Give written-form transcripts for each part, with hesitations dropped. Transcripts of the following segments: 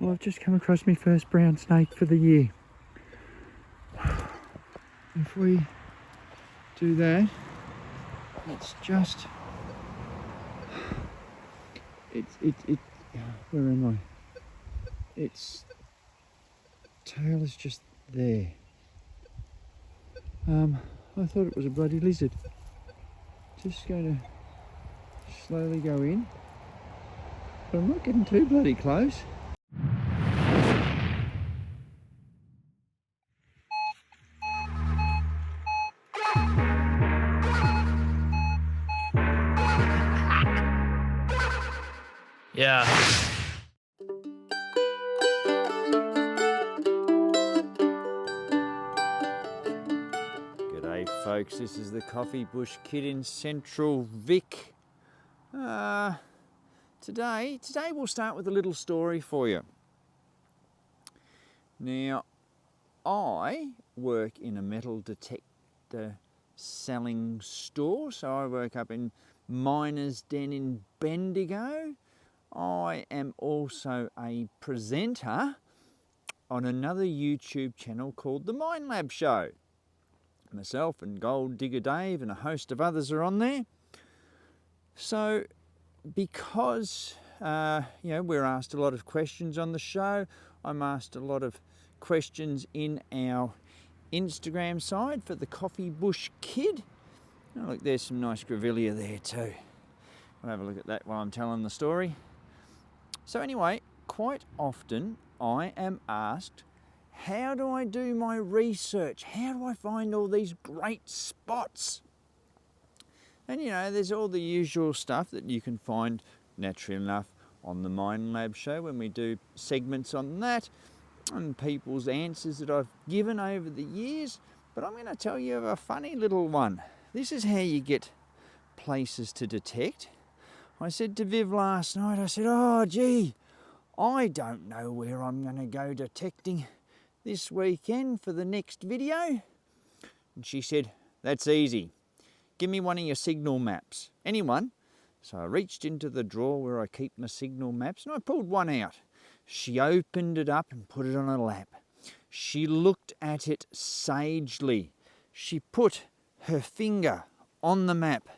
Well, I've just come across my first brown snake for the year. If we do that, it's just... where am I? Its tail is just there. I thought it was a bloody lizard. Just going to slowly go in, but I'm not getting too bloody close. Yeah. G'day folks, this is the Coffee Bush Kid in Central Vic. Today we'll start with a little story for you. Now, I work in a metal detector selling store, so I work up in Miner's Den in Bendigo. I am also a presenter on another YouTube channel called the Minelab Show. Myself and Gold Digger Dave and a host of others are on there. So because we're asked a lot of questions on the show, I'm asked a lot of questions in our Instagram side for the Coffee Bush Kid. Oh, look, there's some nice grevillea there too. I'll have a look at that while I'm telling the story. So anyway, quite often I am asked, how do I do my research? How do I find all these great spots? And there's all the usual stuff that you can find, naturally enough, on the Minelab Show when we do segments on that, and people's answers that I've given over the years. But I'm going to tell you of a funny little one. This is how you get places to detect. I said to Viv last night, I said, oh gee, I don't know where I'm going to go detecting this weekend for the next video. And she said, that's easy. Give me one of your signal maps. Anyone? So I reached into the drawer where I keep my signal maps and I pulled one out. She opened it up and put it on her lap. She looked at it sagely. She put her finger on the map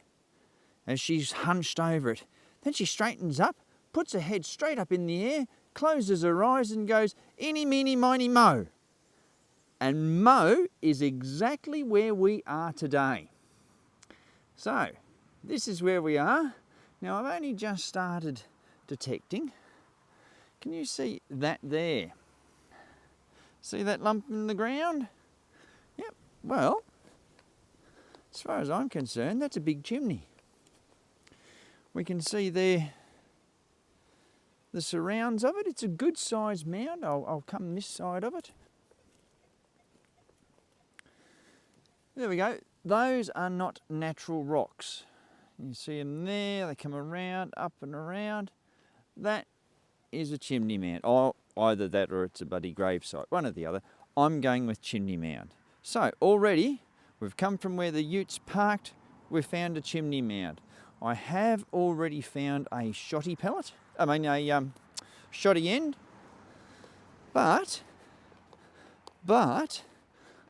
as she's hunched over it. Then she straightens up, puts her head straight up in the air, closes her eyes and goes, eeny, meeny, miny, mo. And mo is exactly where we are today. So, this is where we are. Now, I've only just started detecting. Can you see that there? See that lump in the ground? Yep, well, as far as I'm concerned, that's a big chimney. We can see there the surrounds of it. It's a good sized mound. I'll come this side of it. There we go. Those are not natural rocks. You see them there, they come around, up and around. That is a chimney mound. Oh, either that or it's a bloody gravesite, one or the other. I'm going with chimney mound. So already, we've come from where the utes parked, we've found a chimney mound. I have already found a shotty pellet, a shotty end, but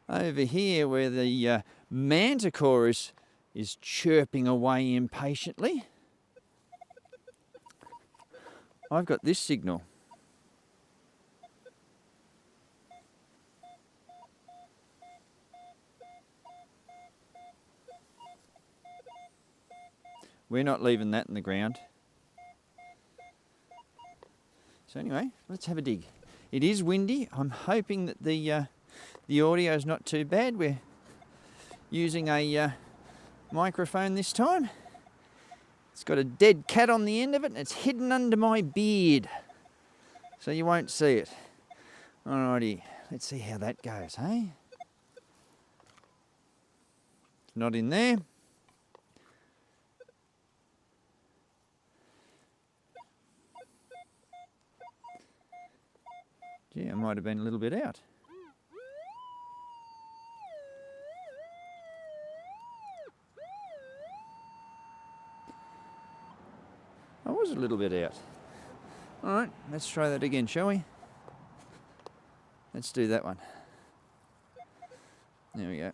over here where the Manticore is chirping away impatiently, I've got this signal. We're not leaving that in the ground. So anyway, let's have a dig. It is windy. I'm hoping that the audio is not too bad. We're using a microphone this time. It's got a dead cat on the end of it and it's hidden under my beard, so you won't see it. Alrighty, let's see how that goes, hey? It's not in there. Gee, I might have been a little bit out. I was a little bit out. All right, let's try that again, shall we? Let's do that one. There we go.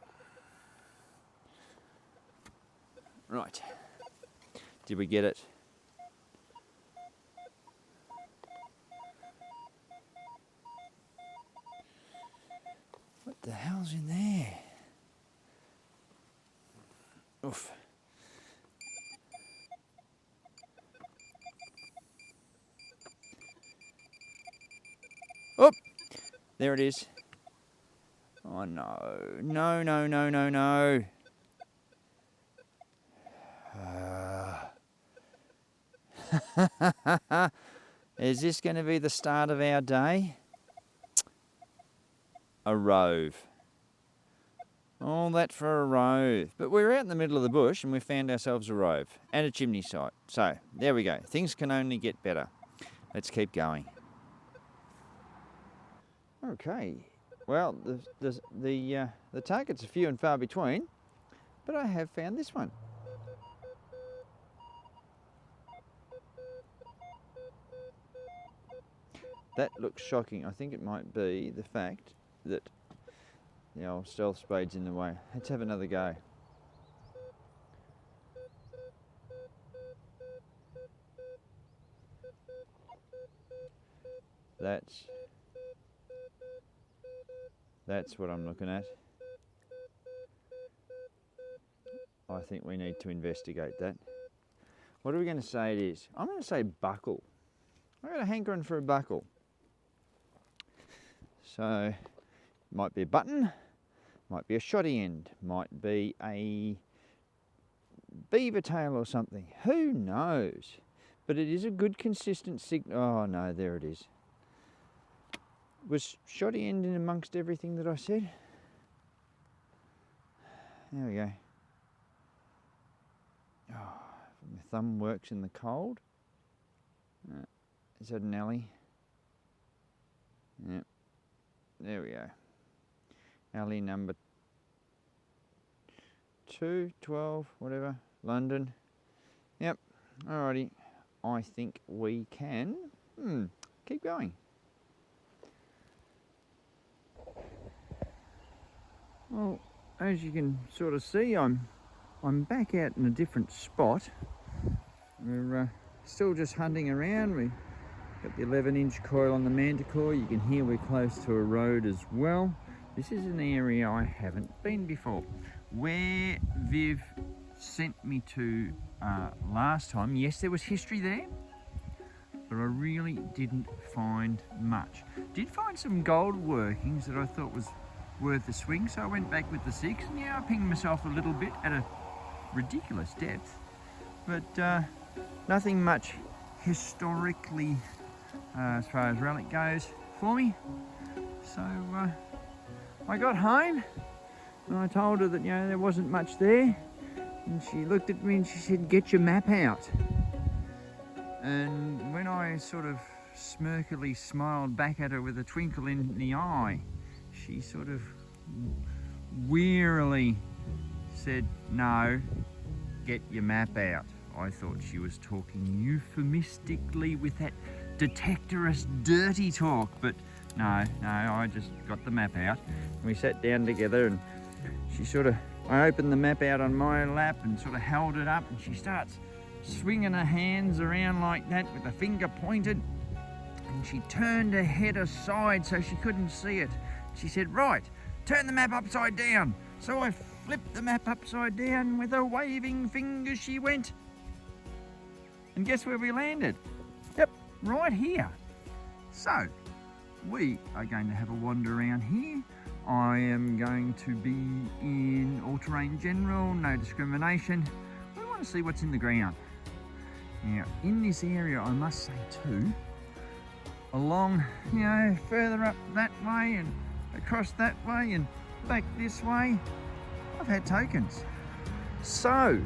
Right. Did we get it? What the hell's in there? Oof. Oh, there it is. Oh no, no, no, no, no, no. Is this going to be the start of our day? A rove. All that for a rove. But we're out in the middle of the bush and we found ourselves a rove and a chimney site. So, there we go. Things can only get better. Let's keep going. Okay. Well, the targets are few and far between, but I have found this one. That looks shocking. I think it might be the fact that the old stealth spade's in the way. Let's have another go. That's what I'm looking at. I think we need to investigate that. What are we going to say it is? I'm going to say buckle. I've got a hankering for a buckle. So, might be a button, might be a shoddy end, might be a beaver tail or something. Who knows? But it is a good consistent signal. Oh no, there it is. Was shoddy end in amongst everything that I said? There we go. Oh, my thumb works in the cold. Is that an alley? Yep. There we go. Alley number 2, 12, whatever. London. Yep. Alrighty. I think we can keep going. Well, as you can sort of see, I'm back out in a different spot. We're still just hunting around. We've got the 11-inch coil on the Manticore. You can hear we're close to a road as well. This is an area I haven't been before. Where Viv sent me to last time, yes, there was history there, but I really didn't find much. Did find some gold workings that I thought was worth a swing, so I went back with the 6, and yeah, I pinged myself a little bit at a ridiculous depth, but nothing much historically as far as relic goes for me. So I got home and I told her that, you know, there wasn't much there, and she looked at me and she said, "Get your map out." And when I sort of smirkily smiled back at her with a twinkle in the eye, she sort of wearily said, "No, get your map out." I thought she was talking euphemistically with that detectorist dirty talk, but no, I just got the map out. We sat down together and I opened the map out on my lap and sort of held it up, and she starts swinging her hands around like that with a finger pointed, and she turned her head aside so she couldn't see it. She said, "Right, turn the map upside down." So I flipped the map upside down. With a waving finger she went. And guess where we landed? Yep, right here. So, we are going to have a wander around here. I am going to be in all-terrain general, no discrimination. We want to see what's in the ground. Now, in this area, I must say too, along, you know, further up that way and across that way and back this way, I've had tokens. So,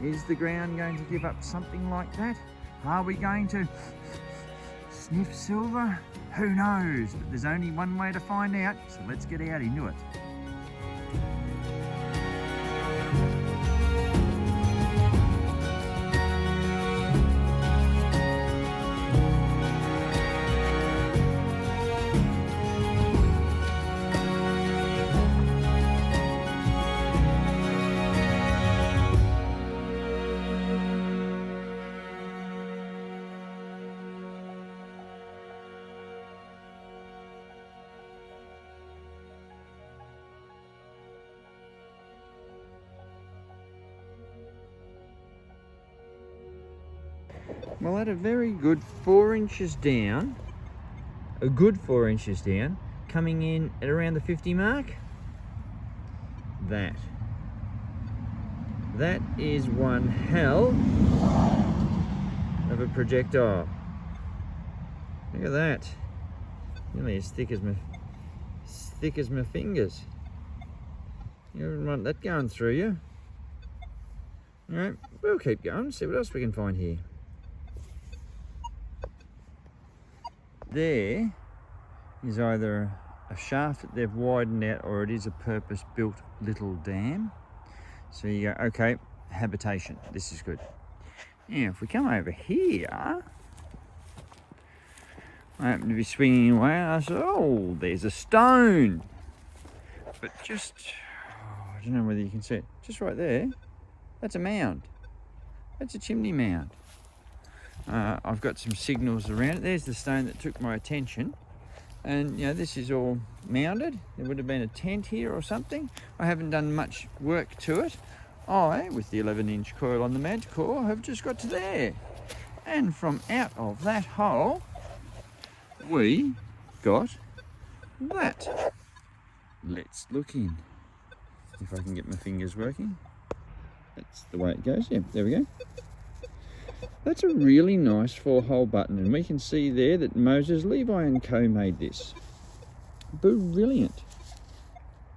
is the ground going to give up something like that? Are we going to sniff silver? Who knows? But there's only one way to find out, so let's get out into it. Well, at a very good 4 inches down, a good 4 inches down, coming in at around the 50 mark, that is one hell of a projectile. Look at that. Nearly as thick as my fingers. You wouldn't want that going through you. Alright, we'll keep going, see what else we can find here. There is either a shaft that they've widened out, or it is a purpose-built little dam. So you go, okay, habitation, this is good. Now, if we come over here, I happen to be swinging away, and I said, oh, there's a stone. But just, I don't know whether you can see it, just right there, that's a mound. That's a chimney mound. I've got some signals around it. There's the stone that took my attention. And, you know, this is all mounded. There would have been a tent here or something. I haven't done much work to it. I, with the 11-inch coil on the Manticore, have just got to there. And from out of that hole, we got that. Let's look in. If I can get my fingers working. That's the way it goes. Yeah, there we go. That's a really nice 4-hole button, and we can see there that Moses, Levi & Co. made this. Brilliant.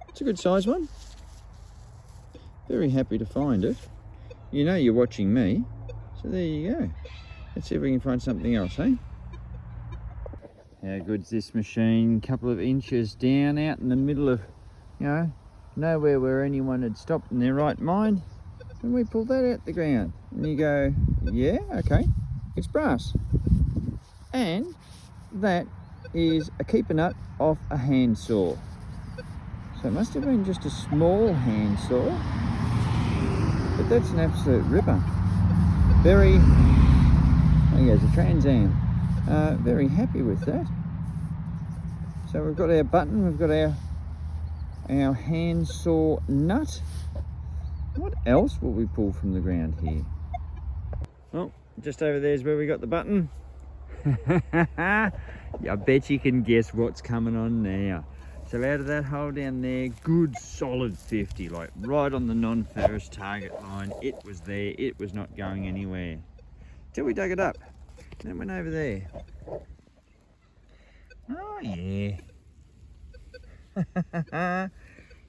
It's a good size one. Very happy to find it. You know you're watching me, so there you go. Let's see if we can find something else, eh? How good's this machine? Couple of inches down out in the middle of, you know, nowhere where anyone had stopped in their right mind. And we pull that out the ground. And you go, yeah, okay, it's brass. And that is a keeper nut off a handsaw. So it must have been just a small handsaw. But that's an absolute ripper. Very, there goes a Trans Am. Very happy with that. So we've got our button, we've got our handsaw nut. What else will we pull from the ground here? Well, just over there is where we got the button. I bet you can guess what's coming on now. So out of that hole down there, good solid 50, like right on the non-ferrous target line. It was there, it was not going anywhere. Till we dug it up. Then went over there. Oh yeah.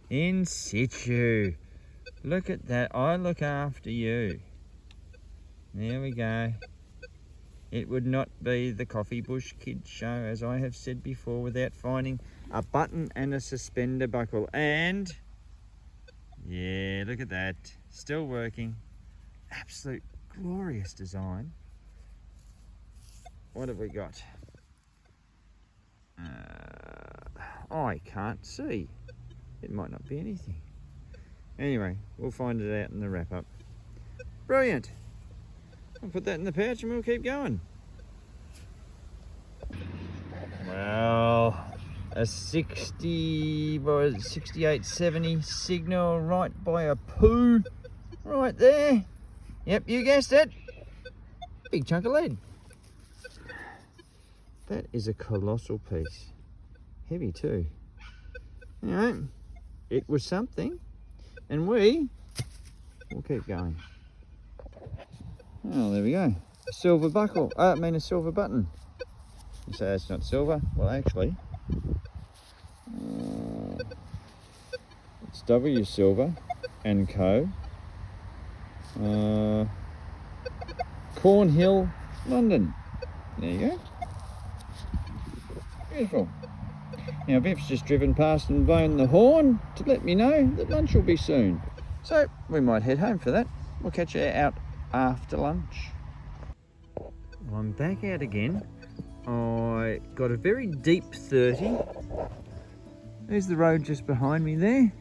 In situ. Look at that, I look after you. There we go. It would not be the Coffee Bush Kids show, as I have said before, without finding a button and a suspender buckle. And, yeah, look at that. Still working. Absolute glorious design. What have we got? I can't see. It might not be anything. Anyway, we'll find it out in the wrap-up. Brilliant. I'll put that in the pouch and we'll keep going. Well, a 6870 signal right by a poo. Right there. Yep, you guessed it. Big chunk of lead. That is a colossal piece. Heavy too. Alright, it was something. And we'll keep going. Oh, there we go. A silver buckle. I mean a silver button. You say that's not silver? Well, actually, it's W Silver and Co. Cornhill, London. There you go. Beautiful. Now Viv's just driven past and blown the horn to let me know that lunch will be soon. So we might head home for that. We'll catch you out after lunch. Well, I'm back out again. I got a very deep 30. There's the road just behind me there.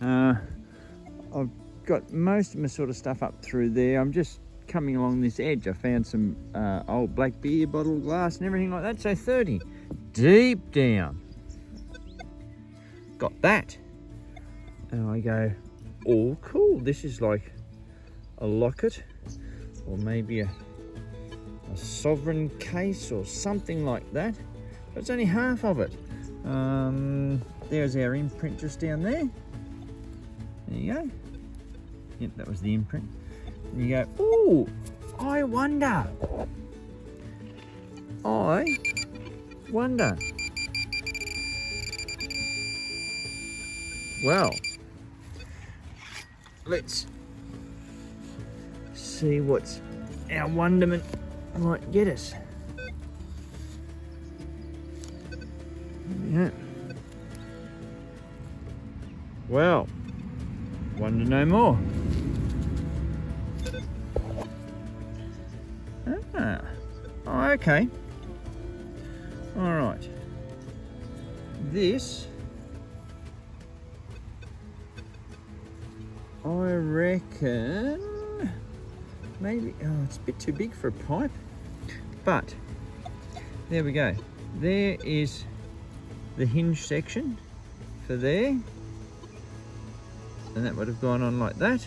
I've got most of my sort of stuff up through there. I'm just coming along this edge. I found some old black beer bottle glass and everything like that. So 30. Deep down. Got that. And I go, oh cool, this is like a locket or maybe a a sovereign case or something like that. But it's only half of it. There's our imprint just down there. There you go. Yep, that was the imprint. And you go, ooh, I wonder. Well, let's see what's our wonderment might get us. Yeah. Well, wonder no more. Ah. Oh, okay. All right. This, I reckon, maybe, oh, it's a bit too big for a pipe, but there we go. There is the hinge section for there, and that would have gone on like that.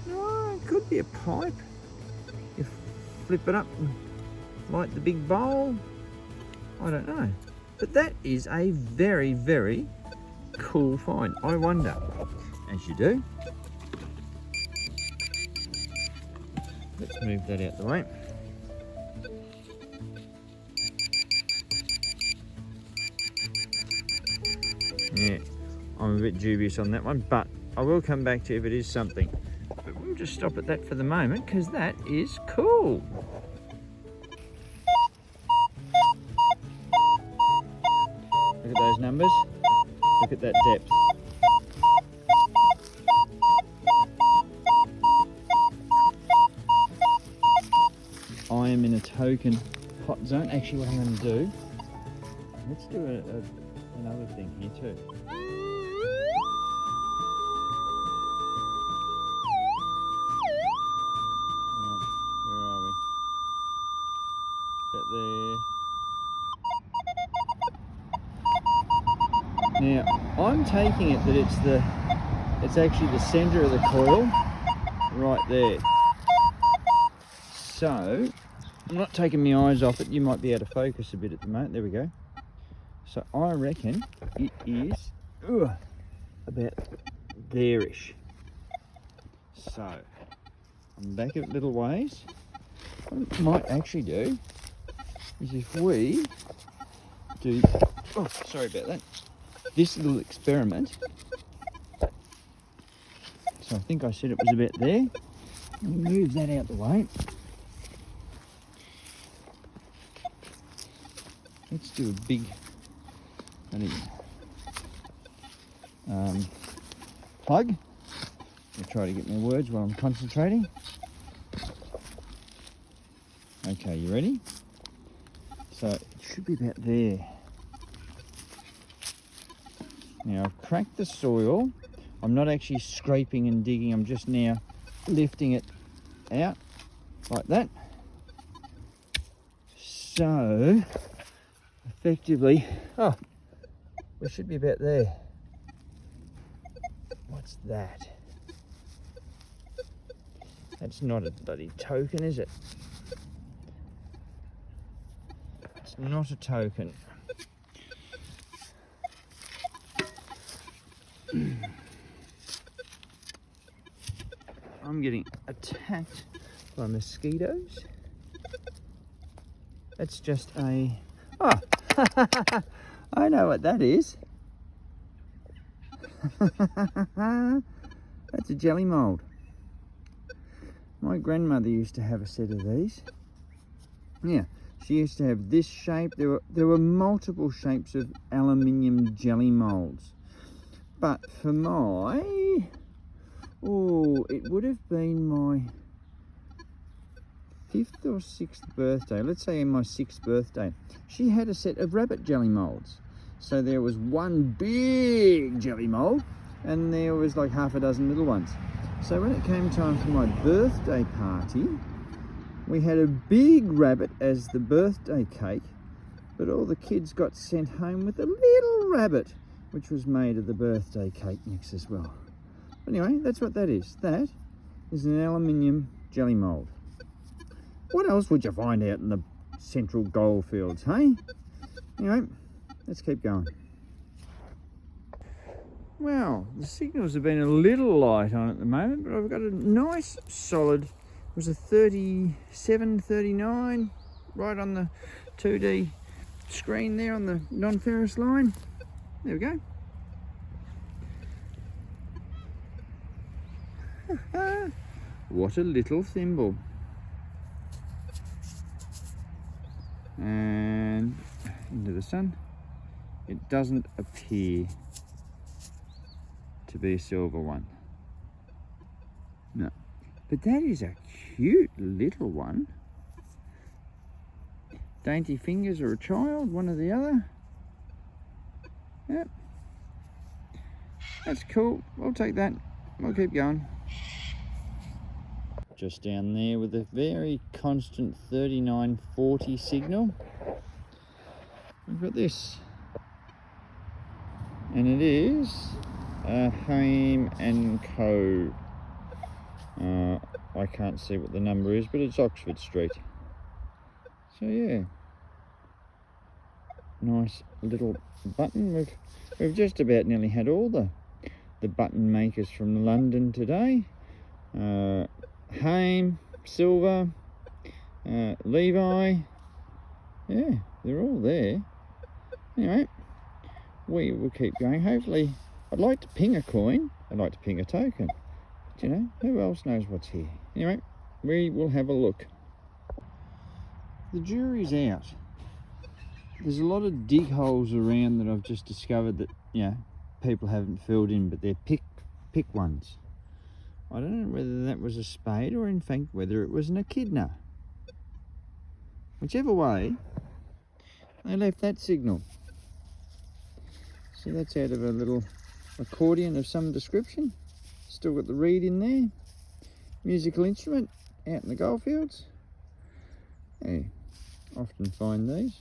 No, it could be a pipe. You flip it up and light the big bowl. I don't know, but that is a very, very cool find. I wonder, as you do. Let's move that out the way. Yeah, I'm a bit dubious on that one, but I will come back to you if it is something. But we'll just stop at that for the moment, because that is cool. Look at those numbers. Look at that depth. I am in a token hot zone. Actually, what I'm going to do, let's do another thing here too. Where are we? About there. Now, I'm taking it that it's actually the centre of the coil right there. So, I'm not taking my eyes off it. You might be able to focus a bit at the moment. There we go. So I reckon it is about there-ish. So, I'm back a little ways. What I might actually do is if we do, oh, sorry about that, this little experiment. So I think I said it was about there. Move that out the way. Let's do a big plug. I'll try to get my words while I'm concentrating. Okay, you ready? So it should be about there. Now I've cracked the soil. I'm not actually scraping and digging, I'm just now lifting it out like that. So effectively, oh, we should be about there. What's that? That's not a bloody token, is it? It's not a token. I'm getting attacked by mosquitoes. That's just a... Oh, I know what that is. That's a jelly mould. My grandmother used to have a set of these. Yeah, she used to have this shape. There were multiple shapes of aluminium jelly moulds. But for my... Oh, it would have been my 5th or 6th birthday. Let's say in my 6th birthday. She had a set of rabbit jelly moulds. So there was one big jelly mould and there was like half a dozen little ones. So when it came time for my birthday party, we had a big rabbit as the birthday cake, but all the kids got sent home with a little rabbit, which was made of the birthday cake mix as well. Anyway, that's what that is. That is an aluminium jelly mould. What else would you find out in the central Goldfields, hey? Anyway, let's keep going. Well, the signals have been a little light on at the moment, but I've got a nice solid, it was a 37, 39, right on the 2D screen there on the non-ferrous line. There we go. What a little thimble. And into the sun. It doesn't appear to be a silver one. No. But that is a cute little one. Dainty fingers or a child, one or the other. Yep. That's cool. We'll take that. We'll keep going. Just down there with a very constant 3940 signal. We've got this. And it is Haim and Co. I can't see what the number is, but it's Oxford Street. So yeah, nice little button. We've just about nearly had all the button makers from London today. Haim, Silver, Levi. Yeah, they're all there. Anyway, we will keep going. Hopefully, I'd like to ping a coin. I'd like to ping a token. But you know, who else knows what's here? Anyway, we will have a look. The jury's out. There's a lot of dig holes around that I've just discovered that, you know, people haven't filled in, but they're pick ones. I don't know whether that was a spade or in fact whether it was an echidna. Whichever way, they left that signal. So that's out of a little accordion of some description. Still got the reed in there. Musical instrument out in the Goldfields. Yeah, often find these.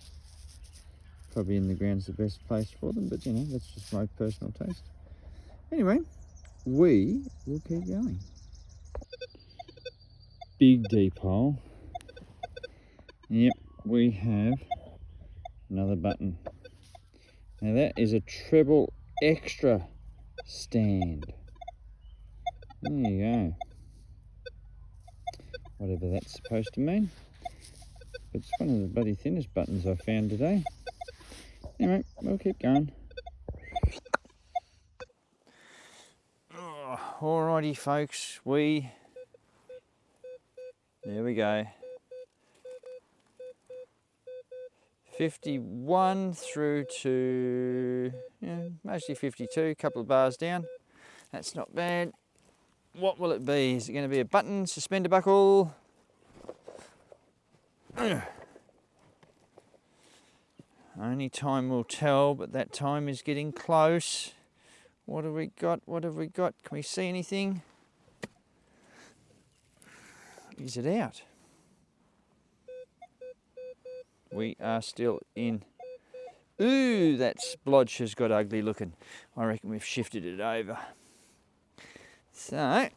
Probably in the ground's the best place for them, but you know, that's just my personal taste. Anyway, we will keep going. Big deep hole. Yep, we have another button. Now that is a treble extra stand. There you go. Whatever that's supposed to mean. But it's one of the bloody thinnest buttons I've found today. Anyway, we'll keep going. Alrighty folks, there we go. 51 through to, mostly 52, a couple of bars down. That's not bad. What will it be? Is it going to be a button, suspender buckle? Only time will tell, but that time is getting close. What have we got? What have we got? Can we see anything? Is it out? We are still in. Ooh, that splodge has got ugly looking. I reckon we've shifted it over. So,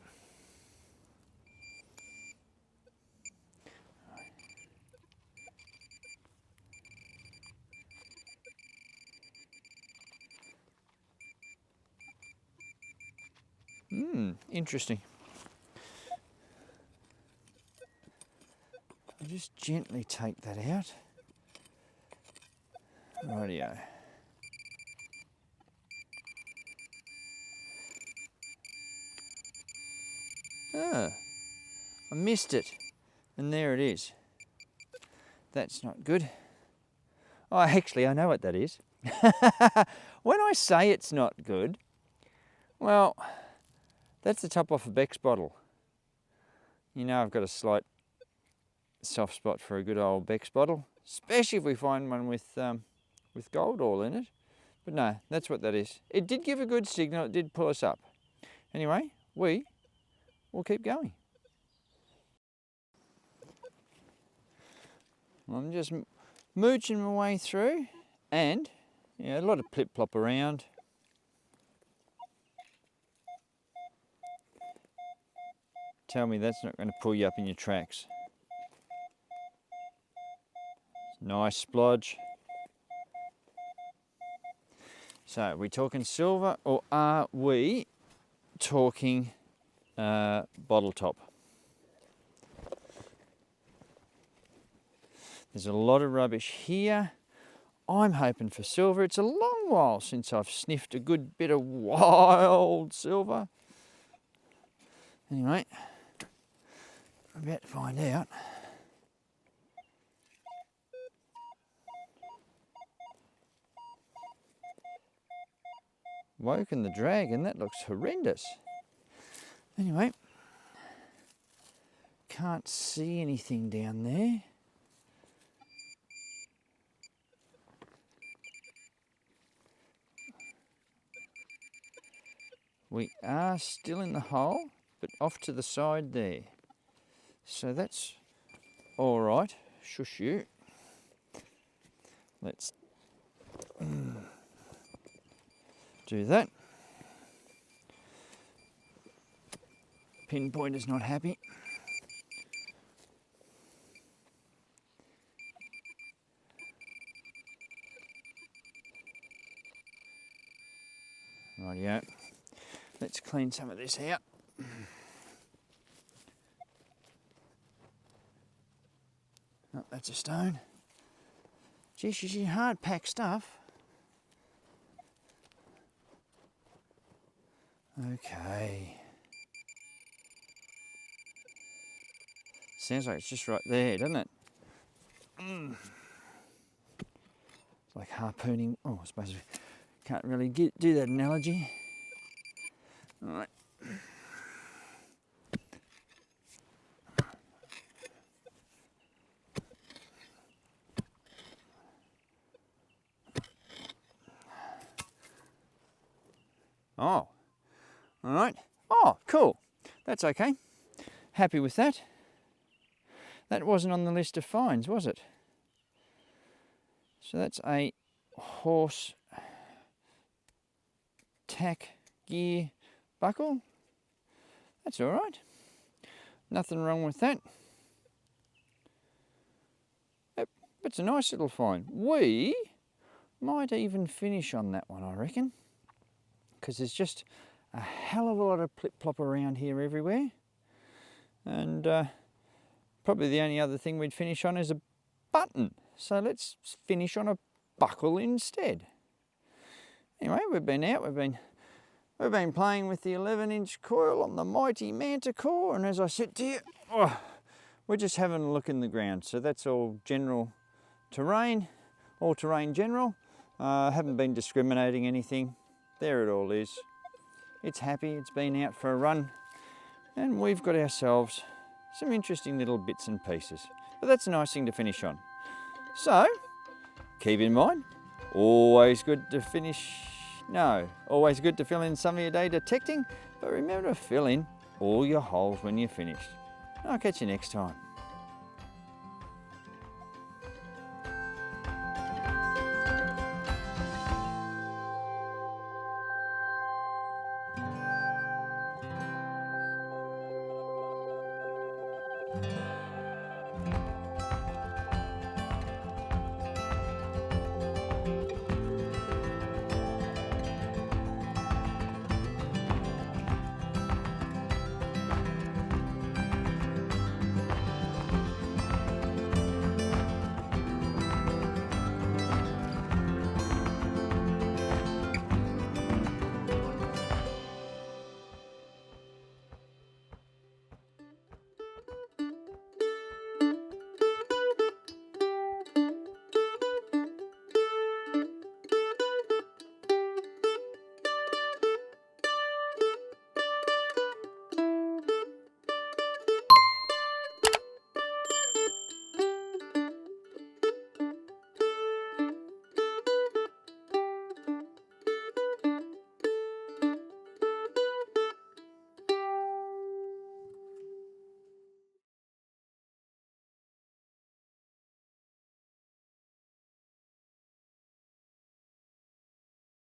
interesting. I'll just gently take that out. Rightio. Ah, I missed it. And there it is. That's not good. Oh, actually, I know what that is. When I say it's not good, well, that's the top off a Beck's bottle. You know I've got a slight soft spot for a good old Beck's bottle, especially if we find one with gold all in it. But no, that's what that is. It did give a good signal, it did pull us up. Anyway, we'll keep going. I'm just mooching my way through, and a lot of plip-plop around. Tell me that's not going to pull you up in your tracks. Nice splodge. So, are we talking silver or are we talking bottle top? There's a lot of rubbish here. I'm hoping for silver. It's a long while since I've sniffed a good bit of wild silver. Anyway, I'm about to find out. Woken the dragon, that looks horrendous. Anyway, can't see anything down there. We are still in the hole, but off to the side there. So that's all right. Shush you. Let's do that. Pinpointer's not happy. Rightio. Let's clean some of this out. Oh, that's a stone. Gee, she's hard packed stuff. Okay. Sounds like it's just right there, doesn't it? It's like harpooning. Oh, I suppose we can't really do that analogy. All right. Oh, all right. Oh, cool. That's okay. Happy with that. That wasn't on the list of finds, was it? So that's a horse tack gear buckle. That's all right. Nothing wrong with that. Yep, it's a nice little find. We might even finish on that one, I reckon, because there's just a hell of a lot of plip-plop around here everywhere. And probably the only other thing we'd finish on is a button. So let's finish on a buckle instead. Anyway, we've been out, we've been playing with the 11-inch coil on the mighty Manticore, and as I said to you, we're just having a look in the ground. So that's all general terrain, all terrain general. Haven't been discriminating anything. There it all is. It's happy, it's been out for a run, and we've got ourselves some interesting little bits and pieces. But that's a nice thing to finish on. So, keep in mind, always good to fill in some of your day detecting, but remember to fill in all your holes when you're finished. I'll catch you next time.